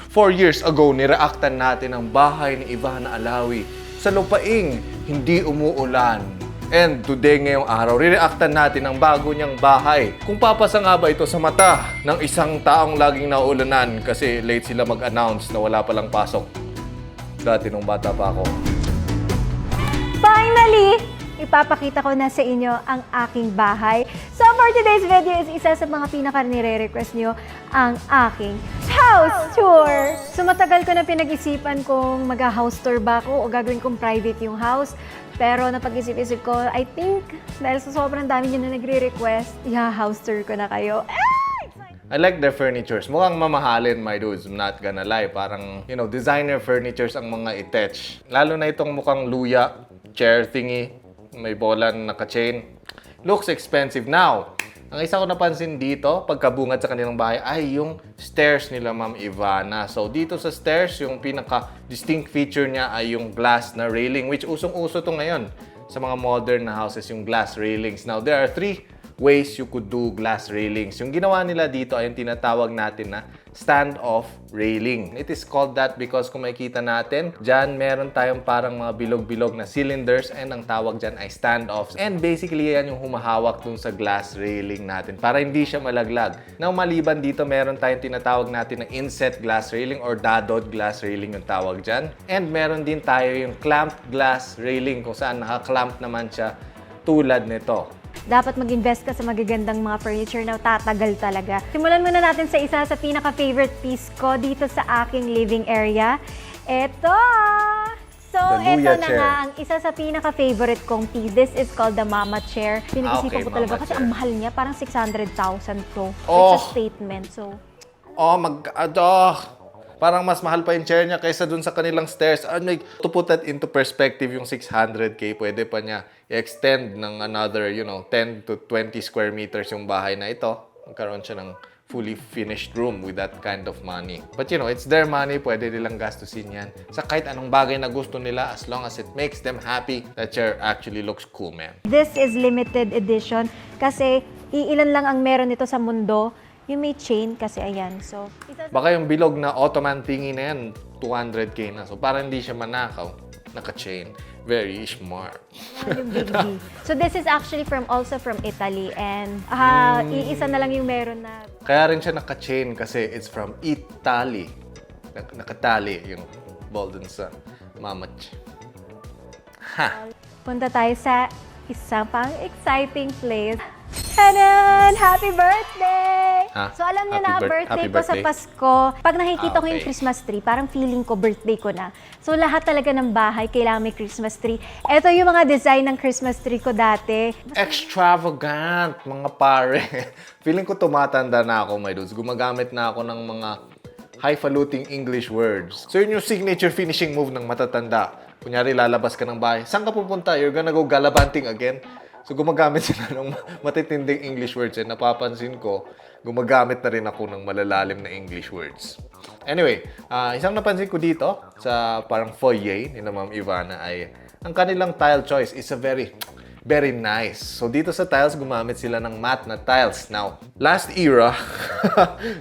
4 years ago, nireactan natin ang bahay ni Ivana Alawi sa lupaing hindi umuulan. And today, ngayong araw, re-reactan natin ang bago niyang bahay. Kung papasa nga ba ito sa mata ng isang taong laging nauulanan kasi late sila mag-announce na wala palang pasok. Dati nung bata pa ako. Finally! Ipapakita ko na sa inyo ang aking bahay. So for today's video is isa sa mga pinaka-nire-request nyo ang aking house tour. So matagal ko na pinag-isipan kung mag-house tour ba ako o gagawin kong private yung house. Pero napag-isip-isip ko, I think dahil sa sobrang dami nyo na nagre-request, house tour ko na kayo. I like their furnitures. Mukhang mamahalin, my dudes. I'm not gonna lie. Parang, designer furnitures ang mga itech. Lalo na itong mukhang luya, chair thingy, may bola na naka-chain. Looks expensive. Now, ang isa ko napansin dito, pagkabungad sa kanilang bahay, ay yung stairs nila, Ma'am Ivana. So, dito sa stairs, yung pinaka-distinct feature niya ay yung glass na railing, which usong-uso to ngayon sa mga modern na houses, yung glass railings. Now, there are 3 ways you could do glass railings. Yung ginawa nila dito ay yung tinatawag natin na stand-off railing. It is called that because kung makikita natin, dyan meron tayong parang mga bilog-bilog na cylinders and ang tawag dyan ay stand-offs. And basically, yan yung humahawak dun sa glass railing natin para hindi siya malaglag. Now, maliban dito, meron tayong tinatawag natin na inset glass railing or dadod glass railing yung tawag dyan. And meron din tayo yung clamped glass railing kung saan naka-clamp naman siya tulad nito. Dapat mag-invest ka sa magagandang mga furniture na tatagal talaga. Simulan muna natin sa isa sa pinaka-favorite piece ko dito sa aking living area. Ito! So, ito na nga ang isa sa pinaka-favorite kong piece. This is called the Mama Chair. Pinag-isipan ko talaga kasi ang mahal niya. Parang 600,000 to. It's a statement. So, parang mas mahal pa yung chair niya kaysa dun sa kanilang stairs. To put that into perspective, yung 600K, pwede pa niya i-extend ng another, 10 to 20 square meters yung bahay na ito. Magkaroon siya ng fully finished room with that kind of money. But it's their money, pwede nilang gastusin yan sa kahit anong bagay na gusto nila as long as it makes them happy. That chair actually looks cool, man. this is limited edition kasi iilan lang ang meron nito sa mundo. Yung may chain kasi ayan. So, Baka yung bilog na Ottoman thingy na yan, 200K na. So, parang hindi siya manakaw. Naka-chain. Very smart. yung big D. So, this is actually also from Italy. And iisa na lang yung meron na. Kaya rin siya naka-chain kasi it's from Italy. Nakatali yung ball dun sa mamach. Ha! Punta tayo sa isang pang exciting place. Tadan! Happy birthday! Ha? So alam niyo na, birthday happy ko sa birthday? Pasko. Pag nakikita ko yung Okay. Christmas tree, parang feeling ko birthday ko na. So lahat talaga ng bahay, kailangan may Christmas tree. Ito yung mga design ng Christmas tree ko dati. Extravagant, mga pare. Feeling ko tumatanda na ako, my dudes. Gumagamit na ako ng mga highfalutin English words. So yun yung signature finishing move ng matatanda. Kunyari, lalabas ka ng bahay. Saan ka pupunta? You're gonna go gallivanting again? So gumagamit sila ng matitinding English words. And napapansin ko, gumagamit na rin ako ng malalalim na English words. Anyway, isang napansin ko dito sa parang foyer ni Ma'am Ivana ay ang kanilang tile choice is a very nice. So dito sa tiles, gumamit sila ng matte na tiles. Now, last era,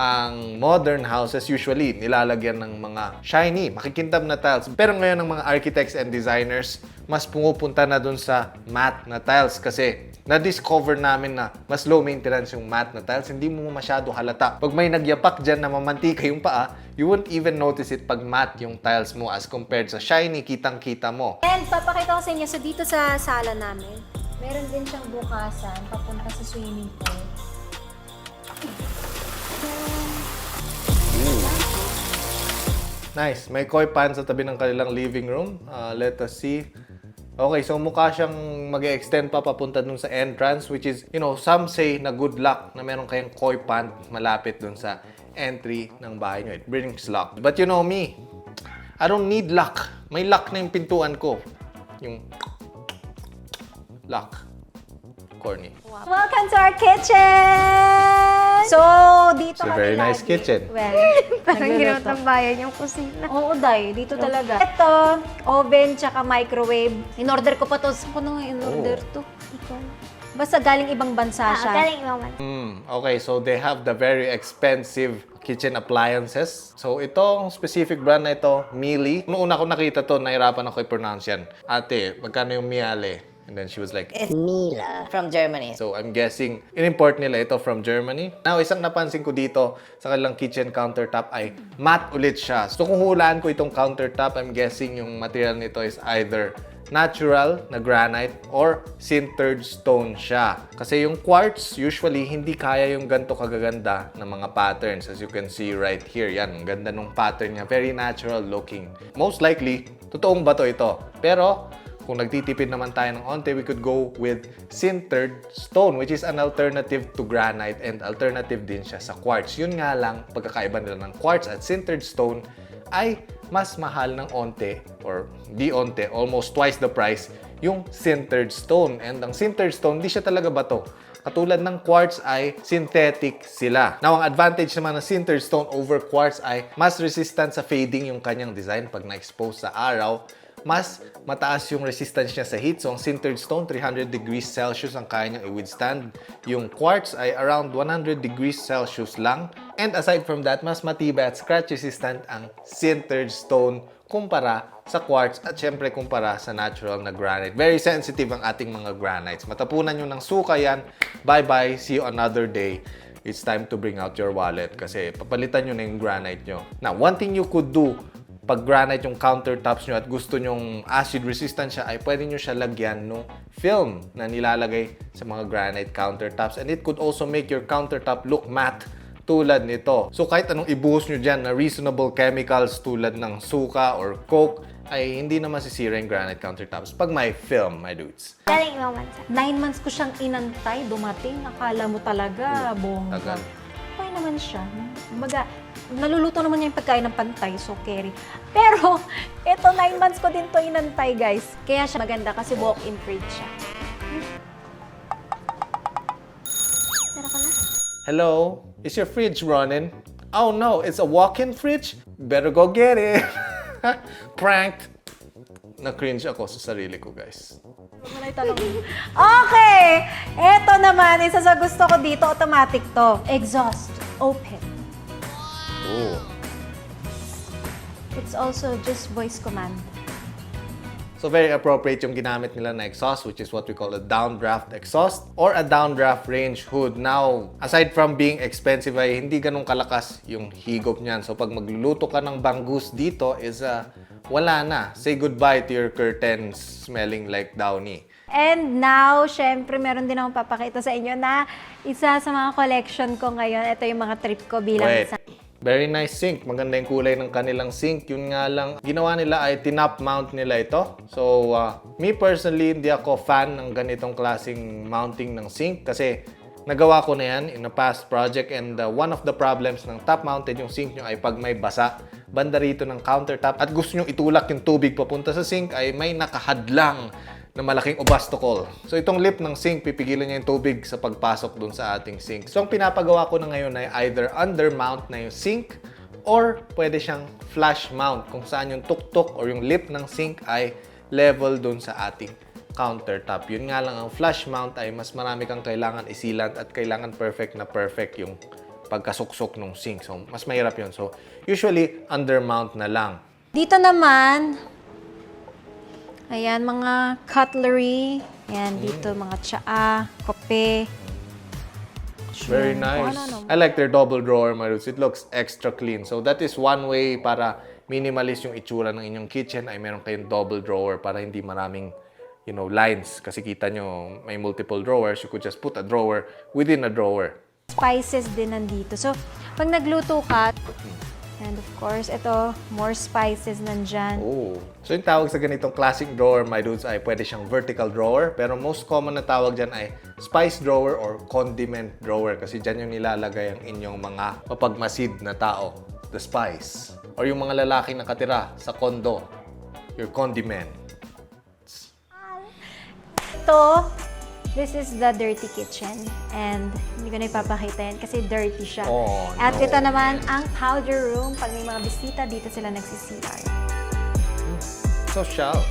ang modern houses usually nilalagyan ng mga shiny, makikintab na tiles. Pero ngayon ang mga architects and designers, mas pumupunta na dun sa matte na tiles kasi na-discover namin na mas low maintenance yung matte na tiles. Hindi mo masyado halata. Pag may nagyapak dyan na mamantika yung paa, you won't even notice it pag matte yung tiles mo as compared sa shiny, kitang-kita mo. And papakita ko sa inyo, so dito sa sala namin, meron din siyang bukasan papunta sa swimming pool. Nice. May koi pan sa tabi ng kanilang living room. Let us see. Okay, so mukha siyang mag-extend pa papunta dun sa entrance, which is, some say na good luck na meron kayong koi pan malapit dun sa entry ng bahay nyo. It brings luck. But you know me, I don't need luck. May luck na yung pintuan ko. Yung luck. Corny. Welcome to our kitchen! So, dito It's a kami very nice lagi. kitchen. Well, Parang ginatambayan yung kusina. oo, Day. Dito talaga. Ito, oven tsaka microwave. In-order ko pa to. Saan ko na nga in-order to? Ikaw. Basta galing ibang bansa siya. Galing naman. Okay, so they have the very expensive kitchen appliances. So, itong specific brand na ito, Miele. Noong una ko nakita to, nahirapan ako i-pronounce yan. Ate, magkano yung Miele? And then she was like, It's Miele from Germany. so I'm guessing, in-import nila ito from Germany. Now, isang napansin ko dito sa kanilang kitchen countertop ay matte ulit siya. So kung hulaan ko itong countertop, I'm guessing yung material nito is either natural na granite or sintered stone siya. Kasi yung quartz, usually, hindi kaya yung ganito kagaganda ng mga patterns. As you can see right here, yan, ang ganda ng pattern niya. Very natural looking. Most likely, totoong bato ito. Pero, kung nagtitipid naman tayo ng onte, we could go with sintered stone, which is an alternative to granite and alternative din siya sa quartz. Yun nga lang, pagkakaiba nila ng quartz at sintered stone ay mas mahal ng onte or di onte, almost twice the price yung sintered stone. And ang sintered stone, di siya talaga bato. Katulad ng quartz ay synthetic sila. Now, ang advantage naman ng sintered stone over quartz ay mas resistant sa fading yung kanyang design pag na-expose sa araw. Mas mataas yung resistance niya sa heat. So, ang sintered stone, 300 degrees Celsius ang kaya niyang i-withstand. Yung quartz ay around 100 degrees Celsius lang. And aside from that, mas matibay at scratch resistant ang sintered stone kumpara sa quartz at syempre kumpara sa natural na granite. Very sensitive ang ating mga granites. Matapunan nyo ng suka yan. Bye-bye. See you another day. It's time to bring out your wallet kasi papalitan nyo na yung granite nyo. Now, one thing you could do pag granite yung countertops nyo at gusto nyong acid resistant siya, ay pwede nyo siya lagyan ng film na nilalagay sa mga granite countertops. And it could also make your countertop look matte tulad nito. So kahit anong ibuhos nyo dyan na reasonable chemicals tulad ng suka or coke, ay hindi na masisira yung granite countertops pag may film, my dudes. Daling naman sa 9 months ko siyang inantay, dumating. Akala mo talaga, bongga. Tagal. Okay naman siya. Kumbaga, naluluto naman niya yung pagkain ng pantay, so carry. Pero, ito 9 months ko din to inantay, guys. Kaya siya maganda kasi walk-in fridge siya. Tara ko na. Hello? Is your fridge running? Oh no, it's a walk-in fridge? Better go get it. Pranked. Na-cringe ako sa sarili ko, guys. Okay! Ito naman, isa sa gusto ko dito, automatic to. Exhaust. Open. Oh. It's also just voice command. So very appropriate yung ginamit nila na exhaust, which is what we call a downdraft exhaust or a downdraft range hood. Now, aside from being expensive ay hindi ganun kalakas yung higop niyan. So pag magluluto ka ng bangus dito is wala na. Say goodbye to your curtains smelling like downy. And now, syempre, meron din akong papakita sa inyo na isa sa mga collection ko ngayon. Ito yung mga trip ko bilang Wait. isa. Very nice sink. Maganda yung kulay ng kanilang sink. Yun nga lang, ginawa nila ay tinap mount nila ito. So, me personally, hindi ako fan ng ganitong klaseng mounting ng sink kasi nagawa ko na yan in a past project and one of the problems ng top-mounted yung sink nyo ay pag may basa, banda rito ng countertop at gusto nyo itulak yung tubig papunta sa sink ay may nakahadlang na malaking obstacle. So itong lip ng sink, pipigilan niya yung tubig sa pagpasok dun sa ating sink. So ang pinapagawa ko na ngayon ay either under mount na yung sink or pwede siyang flush mount kung saan yung tuktok or yung lip ng sink ay level dun sa ating countertop. Yun nga lang, ang flush mount ay mas marami kang kailangan isilant at kailangan perfect yung pagkasuksok ng sink. So mas mahirap yun. So usually under mount na lang. Dito naman, ayan, mga cutlery. Ayan, dito mga tsaa, kope. Very Kung nice. ano-ano. I like their double drawer, my dudes. It looks extra clean. So that is one way para minimalist yung itsura ng inyong kitchen ay meron kayong double drawer para hindi maraming lines. Kasi kita nyo, may multiple drawers. You could just put a drawer within a drawer. Spices din nandito. So, pag nagluto ka, and of course, ito, more spices nandyan. Oh. So yung tawag sa ganitong classic drawer, my dudes, ay pwede siyang vertical drawer. Pero most common na tawag dyan ay spice drawer or condiment drawer. Kasi dyan yung nilalagay ang inyong mga mapagmasid na tao. The spice. Or yung mga lalaki nakatira sa kondo. Your condiment. Ito, this is the dirty kitchen. And hindi ko na ipapakita yan kasi dirty siya. Oh, At no. ito naman, ang powder room. Pag may mga bisita, dito sila nagsi-CR. So shallow.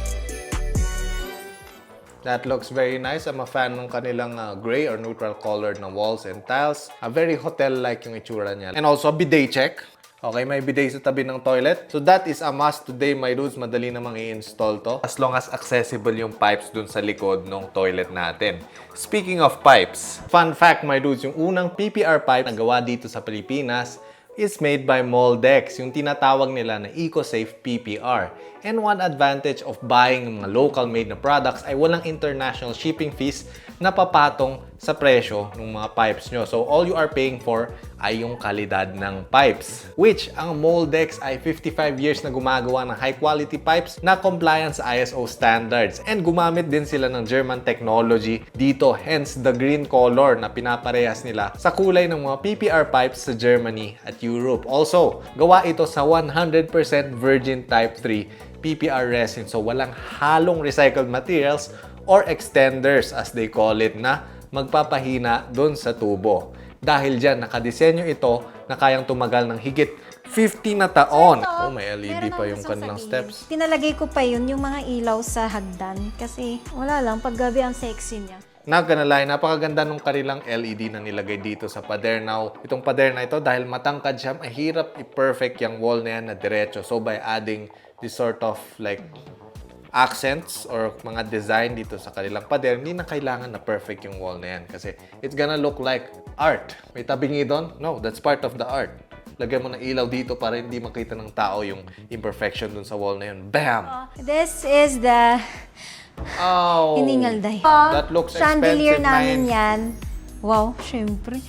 That looks very nice. I'm a fan ng kanilang gray or neutral colored na walls and tiles. Very hotel-like yung itsura niya. And also, bidet check. Okay, may bidet sa tabi ng toilet. So that is a must today, my dudes. Madali namang i-install to. As long as accessible yung pipes dun sa likod ng toilet natin. Speaking of pipes, fun fact, my dudes, yung unang PPR pipe na gawa dito sa Pilipinas is made by Moldex, yung tinatawag nila na EcoSafe PPR. And one advantage of buying mga local made na products ay walang international shipping fees na papatong sa presyo ng mga pipes nyo. So all you are paying for ay yung kalidad ng pipes. Which ang Moldex ay 55 years na gumagawa ng high quality pipes na compliant sa ISO standards. And gumamit din sila ng German technology dito. Hence the green color na pinaparehas nila sa kulay ng mga PPR pipes sa Germany at Europe. Also, gawa ito sa 100% virgin type 3 PPR resin. So walang halong recycled materials or extenders as they call it na magpapahina dun sa tubo. Dahil dyan, nakadisenyo ito na kayang tumagal ng higit 50 na taon. Oh, may LED pa yung kanilang steps. Tinalagay ko pa yun, yung mga ilaw sa hagdan. Kasi wala lang, paggabi ang sexy niya. Not gonna lie, napakaganda nung kanilang LED na nilagay dito sa pader. Now, itong pader na ito, dahil matangkad siya, mahirap i-perfect yung wall na yan na diretso. So, by adding this sort of like accents or mga design dito sa kanilang pader, hindi na kailangan na perfect yung wall na yan. Kasi it's gonna look like art. May tabingi doon? No, that's part of the art. Lagyan mo ng ilaw dito para hindi makita ng tao yung imperfection dun sa wall na yun. Bam! This is the Oh! hiningalday. That looks Chandelier expensive, namin man. yan. Wow, syempre.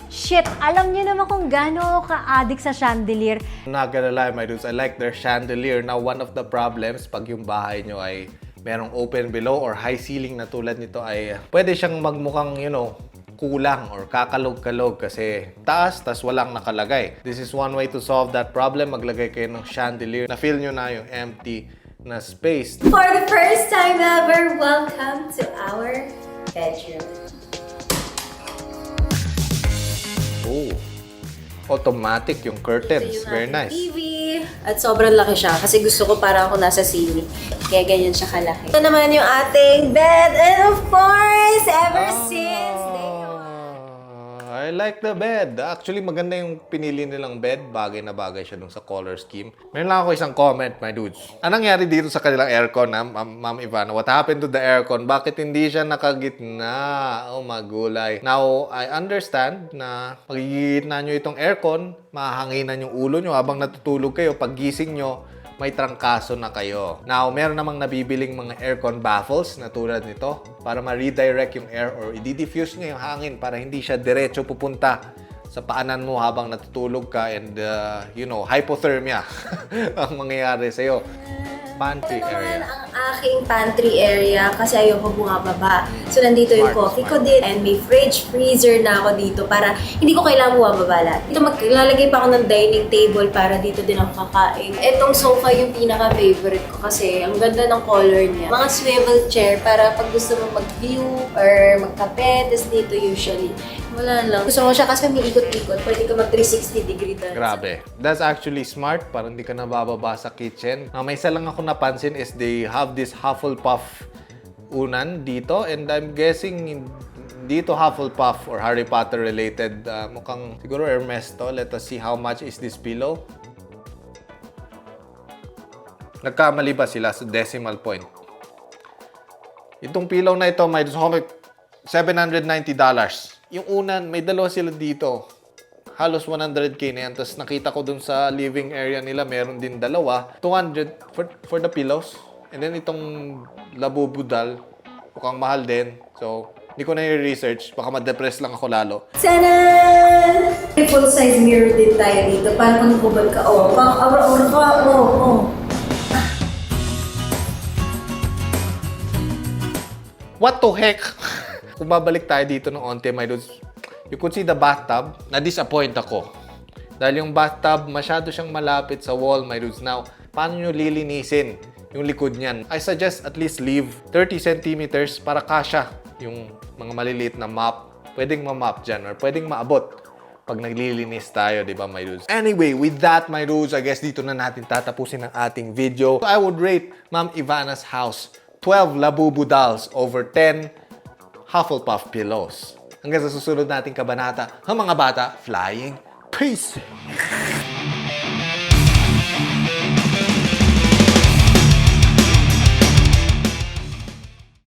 Shit, alam niyo naman kung gaano ako ka-addict sa chandelier. Not gonna lie, my dudes, I like their chandelier. Now, one of the problems pag yung bahay nyo ay merong open below or high ceiling na tulad nito ay pwede siyang magmukhang, you know, kulang or kakalog-kalog kasi taas tas walang nakalagay. This is one way to solve that problem. Maglagay kayo ng chandelier na feel nyo na yung empty na space. For the first time ever, welcome to our bedroom. Oh, automatic yung curtains. Very nice. TV. At sobrang laki siya kasi gusto ko parang ako nasa sili. Kaya ganyan siya kalaki. Ito naman yung ating bed. And of course, ever since day one. I like the bed. Actually, maganda yung pinili nilang bed. Bagay na bagay siya dun sa color scheme. Meron lang ako isang comment, my dudes. Anong nangyari dito sa kanilang aircon, Ma'am Ivana? What happened to the aircon? Bakit hindi siya nakagitna? Oh, magulay. Now, I understand na pagigitna nyo itong aircon, mahanginan yung ulo nyo habang natutulog kayo. Pag gising nyo, may trangkaso na kayo. Now, meron namang nabibiling mga aircon baffles na tulad nito para ma-redirect yung air or i-diffuse niya yung hangin para hindi siya diretso pupunta sa paanan mo habang natutulog ka and, you know, hypothermia ang mangyayari sa'yo. Pantry Ito naman area. ang aking pantry area kasi ayoko bumababa. So, nandito yung coffee ko din and may fridge, freezer na ako dito para hindi ko kailangan bumababa lahat. Dito maglalagay pa ako ng dining table para dito din ako kakain. Etong sofa yung pinaka-favorite ko kasi ang ganda ng color niya. Mga swivel chair para pag gusto mo mag-view or magkape, tas dito usually. Wala lang. Gusto ko siya kasi may ikot-ikot. Pwede ka mag 360 degree dance. Grabe. That's actually smart para hindi ka nabababa sa kitchen. May isa lang ako napansin is they have this Hufflepuff unan dito and I'm guessing dito Hufflepuff or Harry Potter related. Mukhang siguro Hermes to. Let us see how much is this pillow. Nagkamali ba sila sa decimal point? Itong pillow na ito may $790. Yung unan, may dalawa sila dito. Halos 100k na yan. Tapos nakita ko dun sa living area nila, meron din dalawa. 200 for the pillows. And then itong labubudal, mukhang mahal din. So, hindi ko na i-research. Baka ma-depress lang ako lalo. Sana! May full-size mirror din tayo dito. Para kung nakubad ka, What the heck? Kung babalik tayo dito ng onte, my dudes, you could see the bathtub. Na-disappoint ako. Dahil yung bathtub, masyado siyang malapit sa wall, my dudes. Now, paano nyo lilinisin yung likod niyan? I suggest at least leave 30 centimeters para kasya yung mga maliliit na mop. Pwedeng ma-mop dyan or pwedeng maabot pag naglilinis tayo, di ba, my dudes? Anyway, with that, my dudes, I guess dito na natin tatapusin ang ating video. So, I would rate Ma'am Ivana's house 12 Labubu dolls over 10 Hufflepuff pillows. Hanggang sa susunod nating kabanata, ang mga bata flying. Peace!